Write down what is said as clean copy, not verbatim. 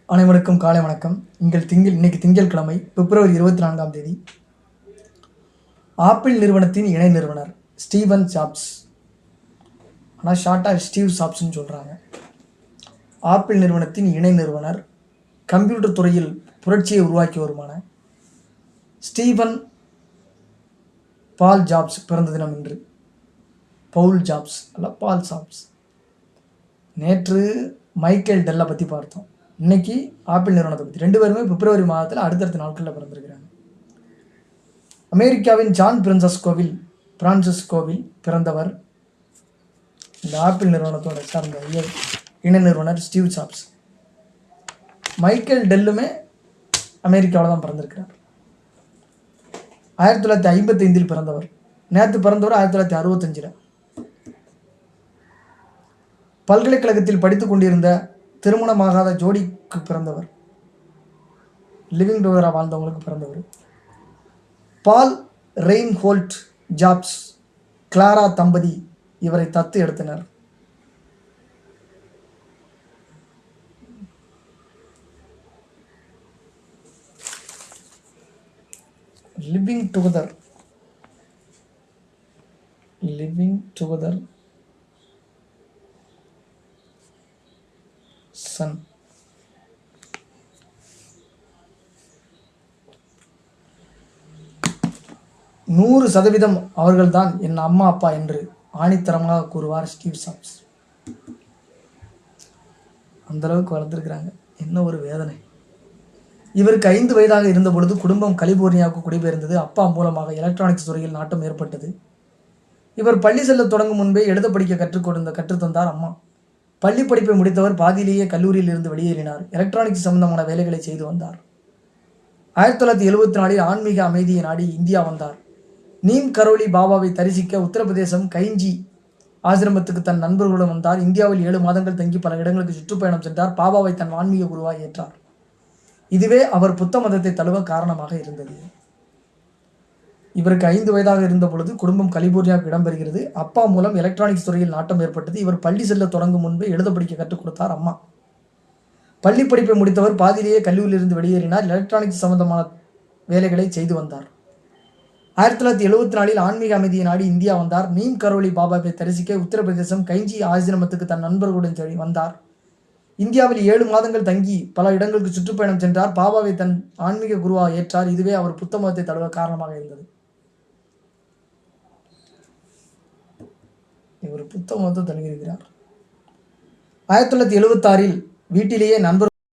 அனைவருக்கும் காலை வணக்கம். இன்னைக்கு திங்கட்கிழமை பிப்ரவரி 24ஆம் தேதி. ஆப்பிள் நிறுவனத்தின் இணை நிறுவனர் ஸ்டீவன் ஜாப்ஸ், ஆனால் ஷார்ட்டாக ஸ்டீவ் ஜாப்ஸ்ன்னு சொல்கிறாங்க. ஆப்பிள் நிறுவனத்தின் இணை நிறுவனர், கம்ப்யூட்டர் துறையில் புரட்சியை உருவாக்கி வருமான ஸ்டீவன் பால் ஜாப்ஸ் பிறந்த தினம் இன்று. பவுல் ஜாப்ஸ் அல்ல, பால் ஜாப்ஸ். நேற்று மைக்கேல் டெல்லை பற்றி பார்த்தோம். இன்னைக்கு ஆப்பிள் நிறுவனத்தை பற்றி. ரெண்டு பேருமே பிப்ரவரி மாதத்தில் அடுத்தடுத்த நாட்களில் பிறந்திருக்கிறாங்க. அமெரிக்காவின் ஜான் பிரான்சிஸ்கோவில் பிறந்தவர் இந்த ஆப்பிள் நிறுவனத்தோட சார்ந்த இணை நிறுவனர் ஸ்டீவ் ஜாப்ஸ். மைக்கேல் டெல்லுமே அமெரிக்காவில் தான் பிறந்திருக்கிறார். 1955 பிறந்தவர். நேற்று பிறந்தவர் 1965. பல்கலைக்கழகத்தில் படித்துக் கொண்டிருந்த திருமணமாகாத ஜோடிக்கு பிறந்தவர். லிவிங் டுகெதராக வாழ்ந்தவங்களுக்கு பிறந்தவர். பால் ரெயின்ஹோல்ட் ஜாப்ஸ், கிளாரா தம்பதி இவரை தத்து எடுத்தனர். Living together son. நூறு சதவீதம் அவர்கள்தான் என் அம்மா அப்பா என்று ஆணித்தரமாக கூறுவார் ஸ்டீவ் ஜாப்ஸ். அந்த அளவுக்கு வளர்ந்துருக்கிறாங்க. என்ன ஒரு வேதனை. இவருக்கு 5 வயதாக இருந்த பொழுது குடும்பம் கலிபோர்னியாவுக்கு குடிபெயர்ந்தது. அப்பா மூலமாக எலக்ட்ரானிக்ஸ் துறையில் நாட்டம் ஏற்பட்டது. இவர் பள்ளி செல்ல தொடங்கும் முன்பே எழுத படிக்க கற்றுத்தந்தார் அம்மா. பள்ளி படிப்பை முடித்தவர் பாதியிலேயே கல்லூரியில் இருந்து வெளியேறினார். எலக்ட்ரானிக்ஸ் சம்பந்தமான வேலைகளை செய்து வந்தார். 1974 ஆன்மீக அமைதியை நாடி இந்தியா வந்தார். நீம் கரோலி பாபாவை தரிசிக்க உத்தரப்பிரதேசம் கைஞ்சி ஆசிரமத்துக்கு தன் நண்பர்களுடன் வந்தார். இந்தியாவில் 7 மாதங்கள் தங்கி பல இடங்களுக்கு சுற்றுப்பயணம் சென்றார். பாபாவை தன் ஆன்மீக குருவாய் ஏற்றார். இதுவே அவர் புத்த மதத்தை தழுவ காரணமாக இருந்தது. இவருக்கு 5 வயதாக இருந்த பொழுது குடும்பம் கலிபோர்னியாவுக்கு இடம்பெறுகிறது. அப்பா மூலம் எலக்ட்ரானிக்ஸ் துறையில் நாட்டம் ஏற்பட்டது. இவர் பள்ளி செல்ல தொடங்கும் முன்பே எழுத படிக்க கற்றுக் கொடுத்தார் அம்மா. பள்ளி படிப்பை முடித்தவர் பாதியிலேயே கல்லூரியிலிருந்து வெளியேறினார். எலக்ட்ரானிக்ஸ் சம்பந்தமான வேலைகளை செய்து வந்தார். 1974 ஆன்மீக அமைதியை நாடி இந்தியா வந்தார். நீம் கரோலி பாபாவை தரிசிக்க உத்தரப்பிரதேசம் கைஞ்சி ஆசிரமத்துக்கு தன் நண்பர்களுடன் வந்தார். இந்தியாவில் 7 மாதங்கள் தங்கி பல இடங்களுக்கு சுற்றுப்பயணம் சென்றார். பாபாவை தன் ஆன்மீக குருவாக ஏற்றார். இதுவே அவர் புத்த மதத்தை தழுவ காரணமாக இருந்தது. இவர் புத்த மதத்தை தழுவியிருக்கிறார். 1976 வீட்டிலேயே நண்பர்